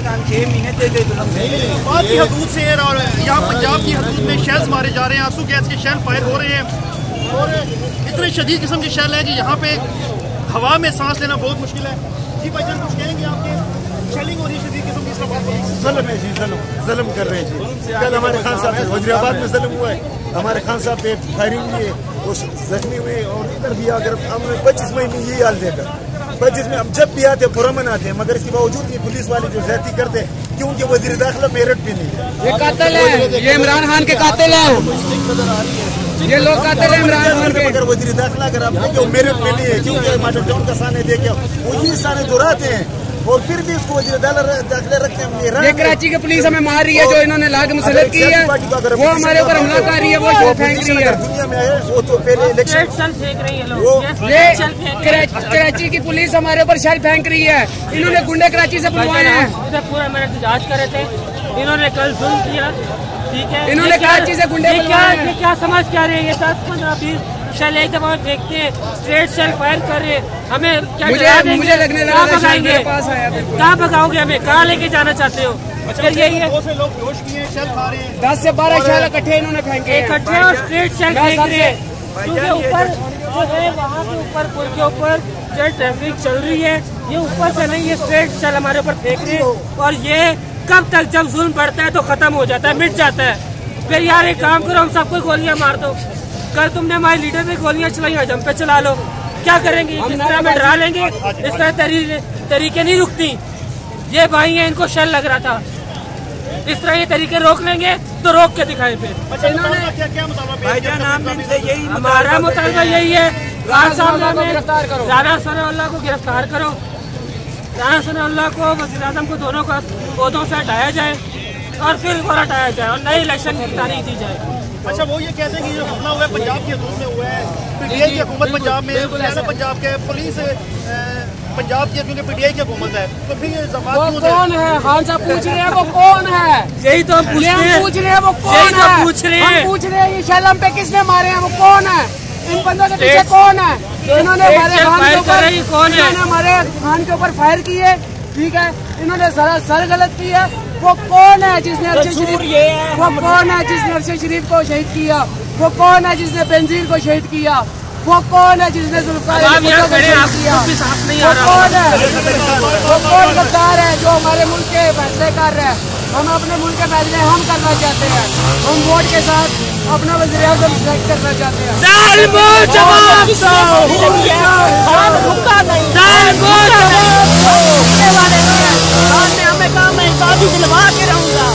6 महीने दे दे बात की हदूद से और यहाँ पंजाब की हदूद में शेल्स मारे जा रहे हैं, आंसू गैस के शेल फायर हो रहे हैं और इतने शदीद किस्म के शेल है कि यहाँ पे हवा में सांस लेना बहुत मुश्किल है। जी भाईजान कुछ कहेंगे? आपके शेलिंग हो रही है शदीद किस्म की, इसका बात ज़ुल्म है जी, ज़ुल्म कर रहे हैं जी। कल हमारे खान साहब वज़ीराबाद में ज़ुल्म हुआ है, हमारे खान साहब पे फायरिंग हुई है, वो जख्मी हुए और इधर भी अगर हम 25 मई में यही हाल देगा। 25 में हम जब भी आते पुरमन आते हैं, मगर इसके बावजूद भी पुलिस वाले जो ज्यादती करते हैं क्योंकि वज़ीर दाखिला मेरठ भी नहीं है। ये कातिल है, ये इमरान खान के कातिल है, ये लोग कातिल है इमरान खान के। मगर वज़ीर दाखिला अगर आप देखें मेरठ में नहीं है क्योंकि मॉडल टाउन का साने देखे वो ये साने दोहराते हैं और फिर भी उसको वज़ीर दाखिला रखते हैं। ये कराची की पुलिस हमें मार रही है, जो इन्होंने लाग मुसल्लत की है वो हमारे ऊपर हमला कर रही है, वो शो फेंक रही है। दुनिया में है वो तो पहले इलेक्शन फेंक रही है लोग। ये कराची की पुलिस हमारे ऊपर शेल फेंक रही है, इन्होंने गुंडे कराची से बुलवाए हैं। पूरा मेरे जांच कर रहे थे, इन्होंने कल जुल्म किया, ठीक है। इन्होंने कराची से गुंडे बुलवाए हैं। क्या समझ क्या रहे हैं? ये 10-15-20 शेल एक दफा फेंकते हैं, स्ट्रेट शेल फायर कर रहे हैं। हमें क्या मुझे लगने लगा भगाएंगे? कहाँ भगाओगे हमें? कहाँ लेके जाना चाहते हो? फिर यही है, 10 से 12 शेल इकट्ठे इन्होंने फेंके, इकट्ठे और स्ट्रेट शेल फेंक रहे हैं। क्योंकि ऊपर जो है वहाँ के ऊपर पुल के ऊपर जो ट्रैफिक चल रही है, ये ऊपर से नहीं, ये स्ट्रेट शेल हमारे ऊपर फेंक रहे हैं। और ये कब तक, जब जुल्म बढ़ता है तो खत्म हो जाता है, मिट जाता है। फिर यार एक काम करो, हम सबको गोलियां मार दो। कल तुमने हमारे लीडर पे गोलियां चलाई, आज हम पे चला लो, क्या करेंगे? इस तरह में डरा लेंगे, इस तरह तरीके नहीं रुकती। ये भाई है, इनको शेल लग रहा था, इस तरह ये तरीके रोक लेंगे तो रोक के दिखाएं। फिर हमारा मुतालबा यही है, खान साहब राना सनाउल्लाह को गिरफ्तार करो, राना सनाउल्लाह को, वज़ीर आज़म को, दोनों को पौधों से हटाया जाए और फिर और हटाया जाए और नई इलेक्शन की तारीख दी जाए। अच्छा, वो ये कहते हैं कि जो हमला हुआ है पंजाब की हदूद में हुआ है, पीटीआई की हुकूमत पंजाब में, पंजाब के पुलिस पंजाब की, क्योंकि पीटीआई की हुकूमत है, तो फिर ये वो कौन है? खान साहब पूछ रहे हैं वो कौन है, यही तो पूछ रहे हैं, वो कौन है, पूछ रहे हैं, हम पूछ रहे हैं ये शलम पे किसने मारे हैं, वो कौन है, इन बंदों के पीछे कौन है? इन्होंने हमारे खान के ऊपर फायर किए, ठीक है, इन्होंने सर गलत की है। वो कौन है जिसने अरशद शरीफ, वो कौन है जिसने अरशद शरीफ को शहीद किया? वो कौन है जिसने बेनजीर को शहीद किया? वो कौन है जिसने जुल्फ़िकार को शहीद किया? वो कौन है? वो कौन गद्दार है जो हमारे मुल्क के फैसले कर रहे हैं? हम अपने मुल्क के फैसले हम करना चाहते हैं, हम वोट के साथ अपना वज़ीर आज़म सिलेक्ट करना चाहते हैं। हमें काम है, दिलवा के रहूंगा।